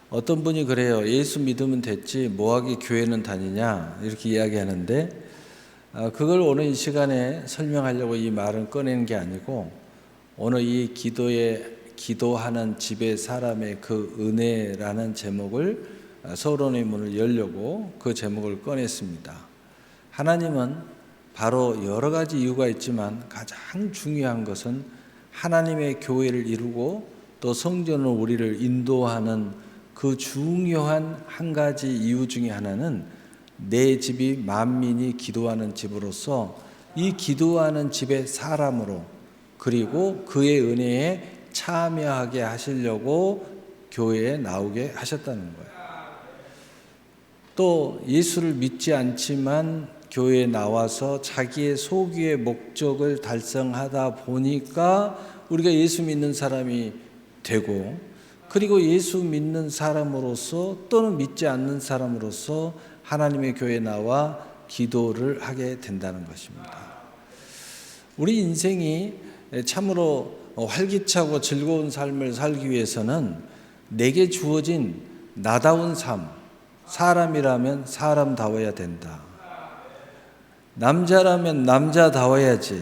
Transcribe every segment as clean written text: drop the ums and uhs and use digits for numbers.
어떤 분이 그래요. 예수 믿으면 됐지 뭐하게 교회는 다니냐 이렇게 이야기하는데, 그걸 오늘 이 시간에 설명하려고 이 말을 꺼내는 게 아니고, 오늘 이 기도하는 집의 사람의 그 은혜라는 제목을 서론의 문을 열려고 그 제목을 꺼냈습니다. 하나님은 바로 여러 가지 이유가 있지만 가장 중요한 것은 하나님의 교회를 이루고 또 성전으로 우리를 인도하는 그 중요한 한 가지 이유 중에 하나는 내 집이 만민이 기도하는 집으로서 이 기도하는 집의 사람으로, 그리고 그의 은혜에 참여하게 하시려고 교회에 나오게 하셨다는 거예요. 또 예수를 믿지 않지만 교회에 나와서 자기의 소유의 목적을 달성하다 보니까 우리가 예수 믿는 사람이 되고, 그리고 예수 믿는 사람으로서 또는 믿지 않는 사람으로서 하나님의 교회에 나와 기도를 하게 된다는 것입니다. 우리 인생이 참으로 활기차고 즐거운 삶을 살기 위해서는 내게 주어진 나다운 삶, 사람이라면 사람다워야 된다. 남자라면 남자다워야지.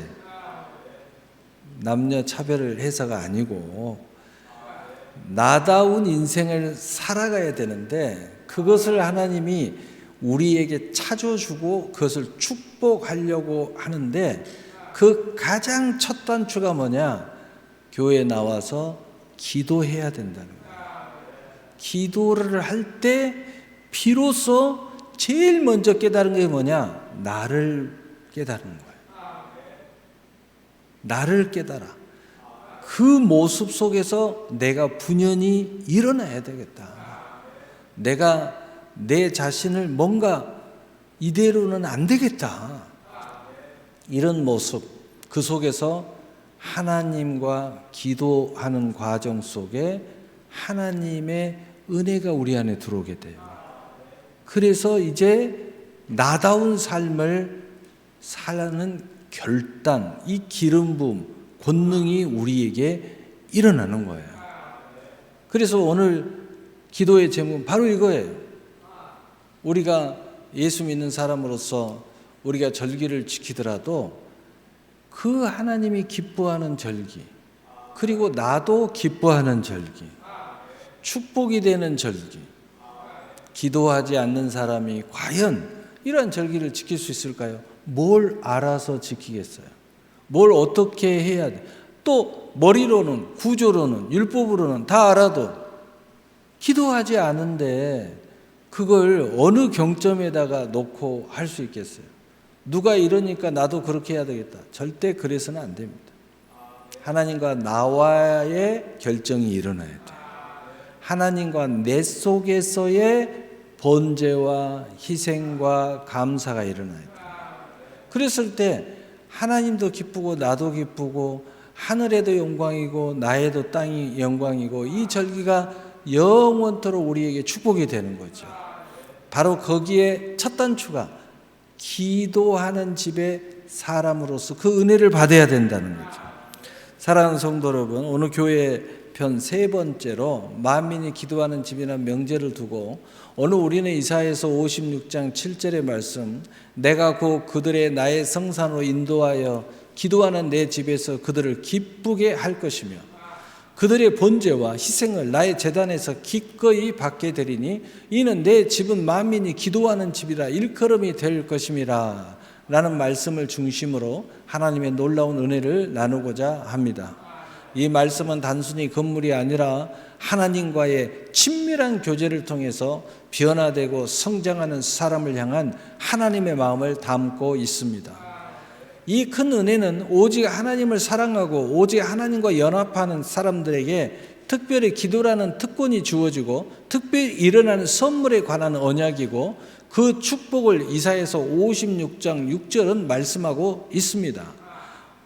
남녀 차별을 해서가 아니고 나다운 인생을 살아가야 되는데, 그것을 하나님이 우리에게 찾아주고 그것을 축복하려고 하는데, 그 가장 첫 단추가 뭐냐? 교회에 나와서 기도해야 된다는 거예요. 기도를 할 때 비로소 제일 먼저 깨달은 게 뭐냐? 나를 깨달은 거예요. 나를 깨달아. 그 모습 속에서 내가 분연히 일어나야 되겠다. 내가 내 자신을 뭔가 이대로는 안 되겠다. 이런 모습, 그 속에서 하나님과 기도하는 과정 속에 하나님의 은혜가 우리 안에 들어오게 돼요. 그래서 이제 나다운 삶을 사는 결단, 이 기름 부음, 권능이 우리에게 일어나는 거예요. 그래서 오늘 기도의 제목은 바로 이거예요. 우리가 예수 믿는 사람으로서 우리가 절기를 지키더라도 그 하나님이 기뻐하는 절기, 그리고 나도 기뻐하는 절기, 축복이 되는 절기, 기도하지 않는 사람이 과연 이러한 절기를 지킬 수 있을까요? 뭘 알아서 지키겠어요? 뭘 어떻게 해야 돼? 또 머리로는, 구조로는, 율법으로는 다 알아도 기도하지 않은데 그걸 어느 경점에다가 놓고 할 수 있겠어요? 누가 이러니까 나도 그렇게 해야 되겠다. 절대 그래서는 안 됩니다. 하나님과 나와의 결정이 일어나야 돼요. 하나님과 내 속에서의 번제와 희생과 감사가 일어나야 돼요. 그랬을 때 하나님도 기쁘고 나도 기쁘고 하늘에도 영광이고 나에도 땅이 영광이고 이 절기가 영원토록 우리에게 축복이 되는 거죠. 바로 거기에 첫 단추가 기도하는 집의 사람으로서 그 은혜를 받아야 된다는 거죠. 사랑하는 성도 여러분, 오늘 교회 편 세 번째로 만민이 기도하는 집이라는 명제를 두고 오늘 우리는 이사야서 56장 7절의 말씀, 내가 곧 그들의 나의 성산으로 인도하여 기도하는 내 집에서 그들을 기쁘게 할 것이며 그들의 번제와 희생을 나의 제단에서 기꺼이 받게 되리니 이는 내 집은 만민이 기도하는 집이라 일컬음이 될 것임이라 라는 말씀을 중심으로 하나님의 놀라운 은혜를 나누고자 합니다. 이 말씀은 단순히 건물이 아니라 하나님과의 친밀한 교제를 통해서 변화되고 성장하는 사람을 향한 하나님의 마음을 담고 있습니다. 이 큰 은혜는 오직 하나님을 사랑하고 오직 하나님과 연합하는 사람들에게 특별히 기도라는 특권이 주어지고 특별히 일어나는 선물에 관한 언약이고, 그 축복을 이사야서 56장 6절은 말씀하고 있습니다.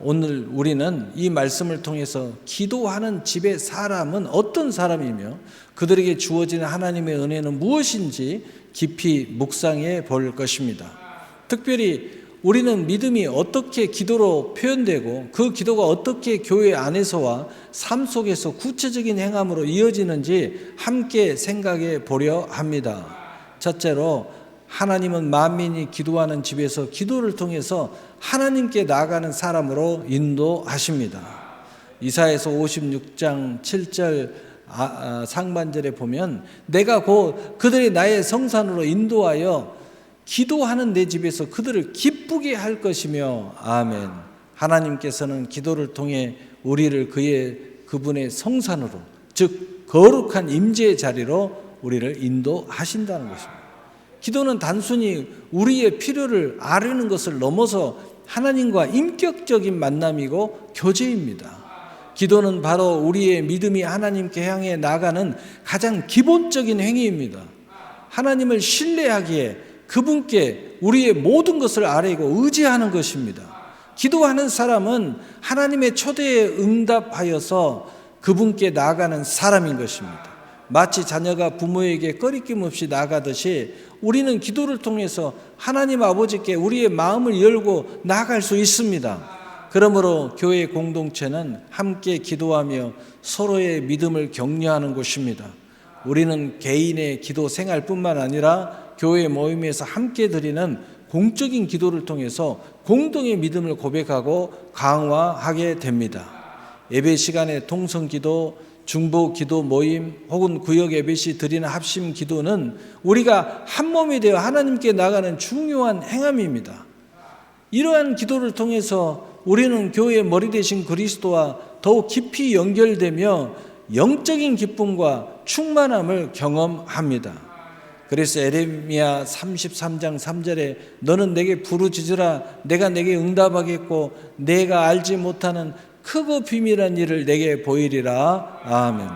오늘 우리는 이 말씀을 통해서 기도하는 집의 사람은 어떤 사람이며 그들에게 주어지는 하나님의 은혜는 무엇인지 깊이 묵상해 볼 것입니다. 특별히 우리는 믿음이 어떻게 기도로 표현되고 그 기도가 어떻게 교회 안에서와 삶 속에서 구체적인 행함으로 이어지는지 함께 생각해 보려 합니다. 첫째로, 하나님은 만민이 기도하는 집에서 기도를 통해서 하나님께 나아가는 사람으로 인도하십니다. 이사야서 56장 7절 상반절에 보면 내가 곧 그들이 나의 성산으로 인도하여 기도하는 내 집에서 그들을 기쁘게 할 것이며 아멘. 하나님께서는 기도를 통해 우리를 그분의 성산으로, 즉 거룩한 임재의 자리로 우리를 인도하신다는 것입니다. 기도는 단순히 우리의 필요를 아뢰는 것을 넘어서 하나님과 인격적인 만남이고 교제입니다. 기도는 바로 우리의 믿음이 하나님께 향해 나가는 가장 기본적인 행위입니다. 하나님을 신뢰하기에 그분께 우리의 모든 것을 아뢰고 의지하는 것입니다. 기도하는 사람은 하나님의 초대에 응답하여서 그분께 나아가는 사람인 것입니다. 마치 자녀가 부모에게 꺼리낌 없이 나가듯이 우리는 기도를 통해서 하나님 아버지께 우리의 마음을 열고 나아갈 수 있습니다. 그러므로 교회 공동체는 함께 기도하며 서로의 믿음을 격려하는 곳입니다. 우리는 개인의 기도 생활뿐만 아니라 교회 모임에서 함께 드리는 공적인 기도를 통해서 공동의 믿음을 고백하고 강화하게 됩니다. 예배 시간의 통성기도, 중보기도 모임 혹은 구역 예배시 드리는 합심 기도는 우리가 한 몸이 되어 하나님께 나가는 중요한 행함입니다. 이러한 기도를 통해서 우리는 교회의 머리 되신 그리스도와 더욱 깊이 연결되며 영적인 기쁨과 충만함을 경험합니다. 그래서 에레미야 33장 3절에 너는 내게 부르짖으라 내가 내게 응답하겠고 내가 알지 못하는 크고 비밀한 일을 내게 보이리라. 아멘.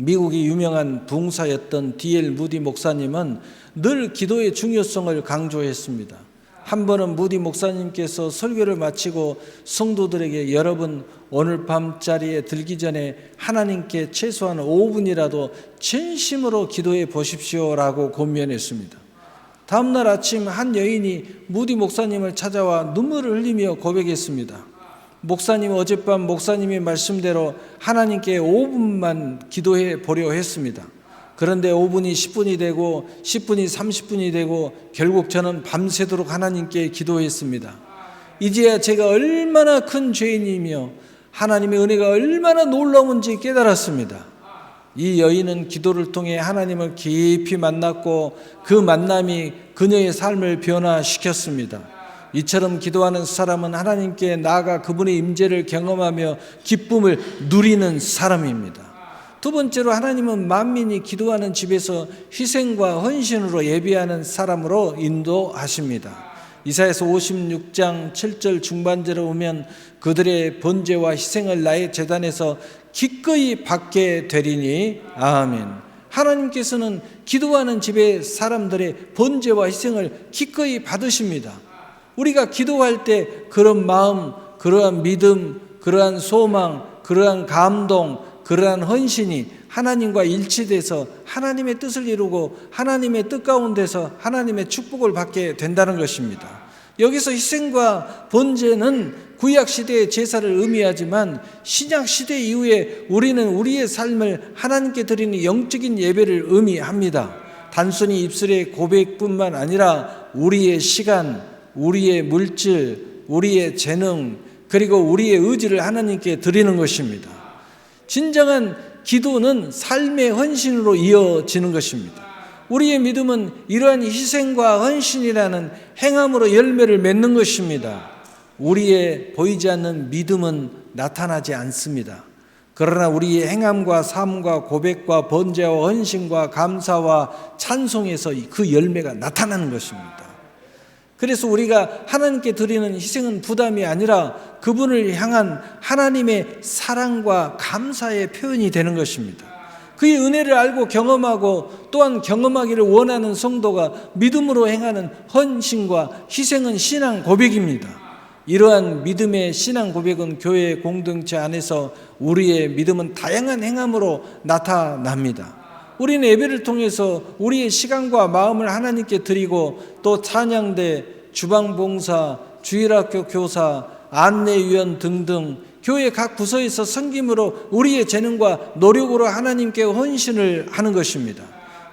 미국의 유명한 부흥사였던 D.L. 무디 목사님은 늘 기도의 중요성을 강조했습니다. 한 번은 무디 목사님께서 설교를 마치고 성도들에게 여러분 오늘 밤자리에 들기 전에 하나님께 최소한 5분이라도 진심으로 기도해 보십시오라고 권면했습니다. 다음날 아침 한 여인이 무디 목사님을 찾아와 눈물을 흘리며 고백했습니다. 목사님 어젯밤 목사님의 말씀대로 하나님께 5분만 기도해 보려 했습니다. 그런데 5분이 10분이 되고 10분이 30분이 되고 결국 저는 밤새도록 하나님께 기도했습니다. 이제야 제가 얼마나 큰 죄인이며 하나님의 은혜가 얼마나 놀라운지 깨달았습니다. 이 여인은 기도를 통해 하나님을 깊이 만났고 그 만남이 그녀의 삶을 변화시켰습니다. 이처럼 기도하는 사람은 하나님께 나아가 그분의 임재를 경험하며 기쁨을 누리는 사람입니다. 두 번째로 하나님은 만민이 기도하는 집에서 희생과 헌신으로 예배하는 사람으로 인도하십니다. 이사야서 56장 7절 중반절에 오면 그들의 번제와 희생을 나의 제단에서 기꺼이 받게 되리니 아멘. 하나님께서는 기도하는 집의 사람들의 번제와 희생을 기꺼이 받으십니다. 우리가 기도할 때 그런 마음, 그러한 믿음, 그러한 소망, 그러한 감동, 그러한 헌신이 하나님과 일치돼서 하나님의 뜻을 이루고 하나님의 뜻 가운데서 하나님의 축복을 받게 된다는 것입니다. 여기서 희생과 번제는 구약시대의 제사를 의미하지만 신약시대 이후에 우리는 우리의 삶을 하나님께 드리는 영적인 예배를 의미합니다. 단순히 입술의 고백뿐만 아니라 우리의 시간, 우리의 물질, 우리의 재능, 그리고 우리의 의지를 하나님께 드리는 것입니다. 진정한 기도는 삶의 헌신으로 이어지는 것입니다. 우리의 믿음은 이러한 희생과 헌신이라는 행함으로 열매를 맺는 것입니다. 우리의 보이지 않는 믿음은 나타나지 않습니다. 그러나 우리의 행함과 삶과 고백과 번제와 헌신과 감사와 찬송에서 그 열매가 나타나는 것입니다. 그래서 우리가 하나님께 드리는 희생은 부담이 아니라 그분을 향한 하나님의 사랑과 감사의 표현이 되는 것입니다. 그의 은혜를 알고 경험하고 또한 경험하기를 원하는 성도가 믿음으로 행하는 헌신과 희생은 신앙 고백입니다. 이러한 믿음의 신앙 고백은 교회 공동체 안에서 우리의 믿음은 다양한 행함으로 나타납니다. 우리는 예배를 통해서 우리의 시간과 마음을 하나님께 드리고 또 찬양대, 주방봉사, 주일학교 교사, 안내위원 등등 교회 각 부서에서 섬김으로 우리의 재능과 노력으로 하나님께 헌신을 하는 것입니다.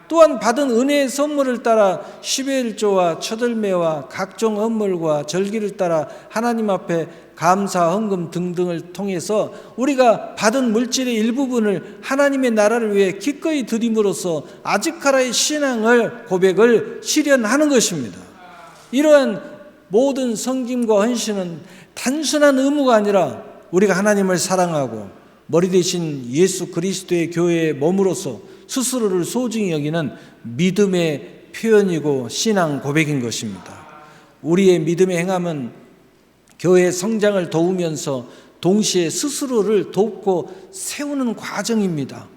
또한 받은 은혜의 선물을 따라 10의 1조와 첫열매와 각종 헌물과 절기를 따라 하나님 앞에 감사, 헌금 등등을 통해서 우리가 받은 물질의 일부분을 하나님의 나라를 위해 기꺼이 드림으로써 아직까라의 신앙을 고백을 실현하는 것입니다. 이러한 모든 섬김과 헌신은 단순한 의무가 아니라 우리가 하나님을 사랑하고 머리 대신 예수 그리스도의 교회에 머무로서 스스로를 소중히 여기는 믿음의 표현이고 신앙 고백인 것입니다. 우리의 믿음의 행함은 교회의 성장을 도우면서 동시에 스스로를 돕고 세우는 과정입니다.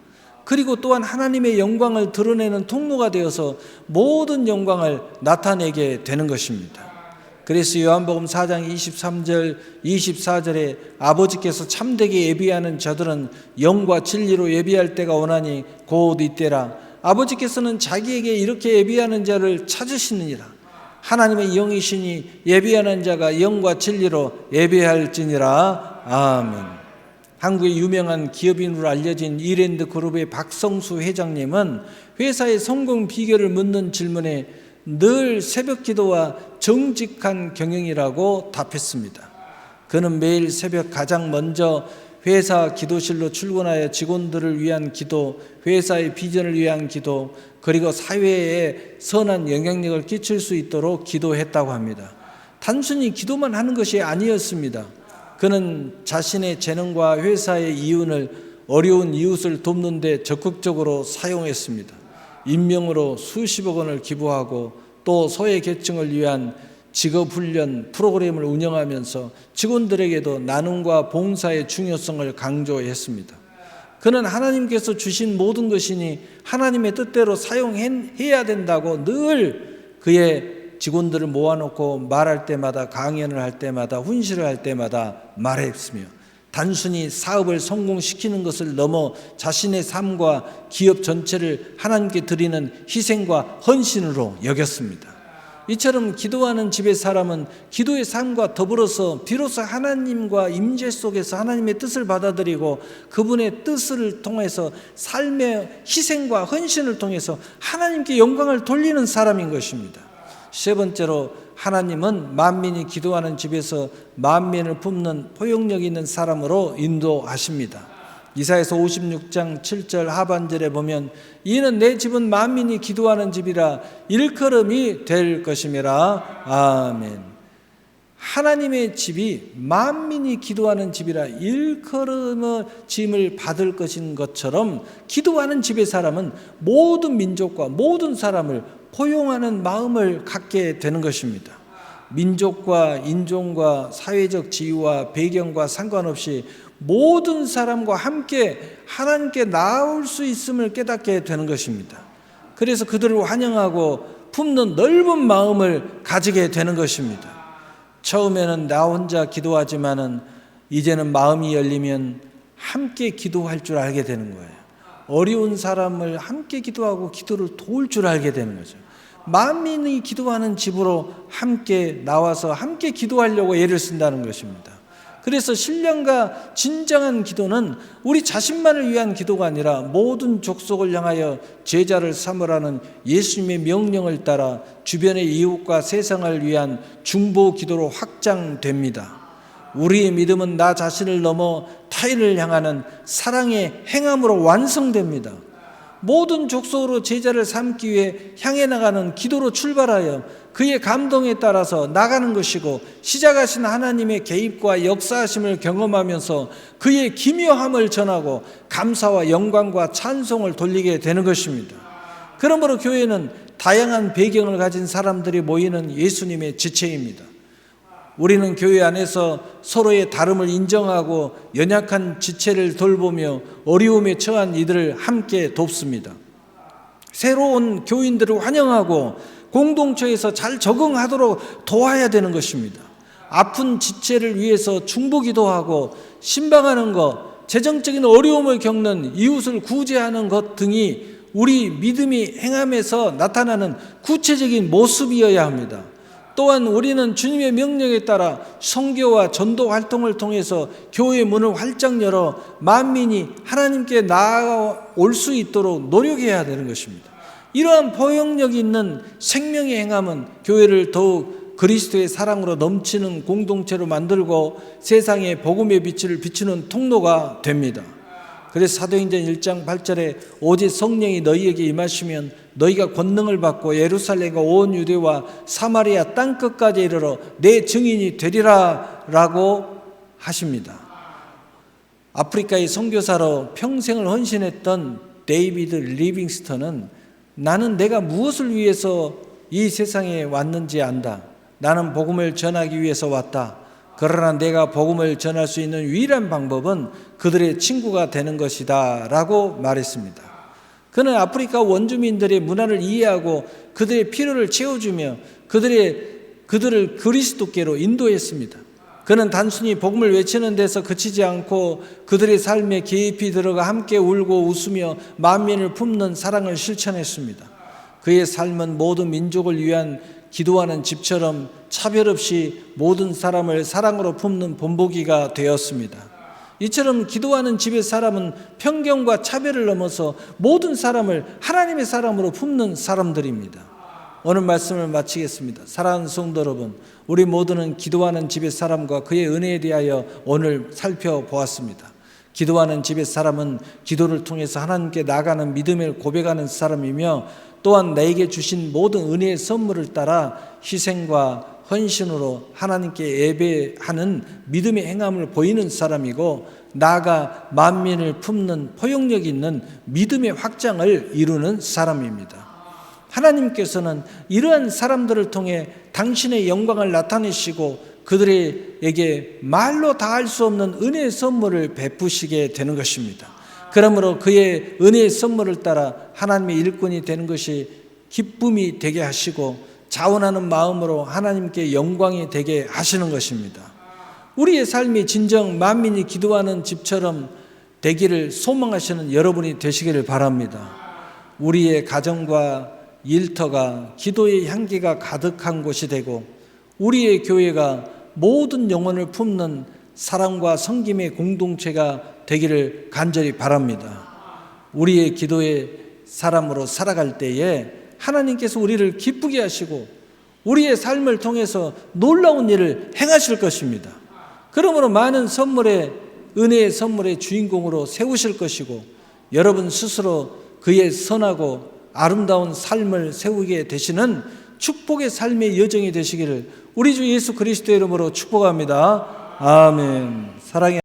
그리고 또한 하나님의 영광을 드러내는 통로가 되어서 모든 영광을 나타내게 되는 것입니다. 그래서 요한복음 4장 23절 24절에 아버지께서 참되게 예비하는 자들은 영과 진리로 예비할 때가 오나니 곧 이때라. 아버지께서는 자기에게 이렇게 예비하는 자를 찾으시느니라. 하나님의 영이시니 예비하는 자가 영과 진리로 예비할지니라. 아멘. 한국의 유명한 기업인으로 알려진 이랜드 그룹의 박성수 회장님은 회사의 성공 비결을 묻는 질문에 늘 새벽 기도와 정직한 경영이라고 답했습니다. 그는 매일 새벽 가장 먼저 회사 기도실로 출근하여 직원들을 위한 기도, 회사의 비전을 위한 기도, 그리고 사회에 선한 영향력을 끼칠 수 있도록 기도했다고 합니다. 단순히 기도만 하는 것이 아니었습니다. 그는 자신의 재능과 회사의 이윤을 어려운 이웃을 돕는 데 적극적으로 사용했습니다. 임명으로 수십억 원을 기부하고 또 소외계층을 위한 직업훈련 프로그램을 운영하면서 직원들에게도 나눔과 봉사의 중요성을 강조했습니다. 그는 하나님께서 주신 모든 것이니 하나님의 뜻대로 사용해야 된다고 늘 그의 직원들을 모아놓고 말할 때마다, 강연을 할 때마다, 훈시를 할 때마다 말했으며, 단순히 사업을 성공시키는 것을 넘어 자신의 삶과 기업 전체를 하나님께 드리는 희생과 헌신으로 여겼습니다. 이처럼 기도하는 집의 사람은 기도의 삶과 더불어서 비로소 하나님과 임재 속에서 하나님의 뜻을 받아들이고 그분의 뜻을 통해서 삶의 희생과 헌신을 통해서 하나님께 영광을 돌리는 사람인 것입니다. 세 번째로, 하나님은 만민이 기도하는 집에서 만민을 품는 포용력 있는 사람으로 인도하십니다. 이사야서 56장 7절 하반절에 보면 이는 내 집은 만민이 기도하는 집이라 일컬음이 될 것임이라. 아멘. 하나님의 집이 만민이 기도하는 집이라 일컬음을 받을 것인 것처럼 기도하는 집의 사람은 모든 민족과 모든 사람을 포용하는 마음을 갖게 되는 것입니다. 민족과 인종과 사회적 지위와 배경과 상관없이 모든 사람과 함께 하나님께 나올 수 있음을 깨닫게 되는 것입니다. 그래서 그들을 환영하고 품는 넓은 마음을 가지게 되는 것입니다. 처음에는 나 혼자 기도하지만은 이제는 마음이 열리면 함께 기도할 줄 알게 되는 거예요. 어려운 사람을 함께 기도하고 기도를 도울 줄 알게 되는 거죠. 만민이 기도하는 집으로 함께 나와서 함께 기도하려고 애를 쓴다는 것입니다. 그래서 신령과 진정한 기도는 우리 자신만을 위한 기도가 아니라 모든 족속을 향하여 제자를 삼으라는 예수님의 명령을 따라 주변의 이웃과 세상을 위한 중보 기도로 확장됩니다. 우리의 믿음은 나 자신을 넘어 타인을 향하는 사랑의 행함으로 완성됩니다. 모든 족속으로 제자를 삼기 위해 향해 나가는 기도로 출발하여 그의 감동에 따라서 나가는 것이고, 시작하신 하나님의 개입과 역사하심을 경험하면서 그의 기묘함을 전하고 감사와 영광과 찬송을 돌리게 되는 것입니다. 그러므로 교회는 다양한 배경을 가진 사람들이 모이는 예수님의 지체입니다. 우리는 교회 안에서 서로의 다름을 인정하고 연약한 지체를 돌보며 어려움에 처한 이들을 함께 돕습니다. 새로운 교인들을 환영하고 공동체에서 잘 적응하도록 도와야 되는 것입니다. 아픈 지체를 위해서 중보기도 하고 신방하는 것, 재정적인 어려움을 겪는 이웃을 구제하는 것 등이 우리 믿음이 행함에서 나타나는 구체적인 모습이어야 합니다. 또한 우리는 주님의 명령에 따라 선교와 전도 활동을 통해서 교회의 문을 활짝 열어 만민이 하나님께 나아올 수 있도록 노력해야 되는 것입니다. 이러한 포용력 있는 생명의 행함은 교회를 더욱 그리스도의 사랑으로 넘치는 공동체로 만들고 세상에 복음의 빛을 비추는 통로가 됩니다. 그래서 사도행전 1장 8절에 오직 성령이 너희에게 임하시면 너희가 권능을 받고 예루살렘과 온 유대와 사마리아 땅끝까지 이르러 내 증인이 되리라 라고 하십니다. 아프리카의 선교사로 평생을 헌신했던 데이비드 리빙스턴은 나는 내가 무엇을 위해서 이 세상에 왔는지 안다. 나는 복음을 전하기 위해서 왔다. 그러나 내가 복음을 전할 수 있는 유일한 방법은 그들의 친구가 되는 것이다 라고 말했습니다. 그는 아프리카 원주민들의 문화를 이해하고 그들의 필요를 채워주며 그들을 그리스도께로 인도했습니다. 그는 단순히 복음을 외치는 데서 그치지 않고 그들의 삶에 깊이 들어가 함께 울고 웃으며 만민을 품는 사랑을 실천했습니다. 그의 삶은 모든 민족을 위한 기도하는 집처럼 차별 없이 모든 사람을 사랑으로 품는 본보기가 되었습니다. 이처럼 기도하는 집의 사람은 편견과 차별을 넘어서 모든 사람을 하나님의 사람으로 품는 사람들입니다. 오늘 말씀을 마치겠습니다. 사랑하는 성도 여러분, 우리 모두는 기도하는 집의 사람과 그의 은혜에 대하여 오늘 살펴보았습니다. 기도하는 집의 사람은 기도를 통해서 하나님께 나아가는 믿음을 고백하는 사람이며 또한 나에게 주신 모든 은혜의 선물을 따라 희생과 헌신으로 하나님께 예배하는 믿음의 행함을 보이는 사람이고 나아가 만민을 품는 포용력 있는 믿음의 확장을 이루는 사람입니다. 하나님께서는 이러한 사람들을 통해 당신의 영광을 나타내시고 그들에게 말로 다할 수 없는 은혜의 선물을 베푸시게 되는 것입니다. 그러므로 그의 은혜의 선물을 따라 하나님의 일꾼이 되는 것이 기쁨이 되게 하시고 자원하는 마음으로 하나님께 영광이 되게 하시는 것입니다. 우리의 삶이 진정 만민이 기도하는 집처럼 되기를 소망하시는 여러분이 되시기를 바랍니다. 우리의 가정과 일터가 기도의 향기가 가득한 곳이 되고 우리의 교회가 모든 영혼을 품는 사랑과 섬김의 공동체가 되기를 간절히 바랍니다. 우리의 기도의 사람으로 살아갈 때에 하나님께서 우리를 기쁘게 하시고 우리의 삶을 통해서 놀라운 일을 행하실 것입니다. 그러므로 많은 선물의 은혜의 선물의 주인공으로 세우실 것이고 여러분 스스로 그의 선하고 아름다운 삶을 세우게 되시는 축복의 삶의 여정이 되시기를 우리 주 예수 그리스도의 이름으로 축복합니다. 아멘. 사랑의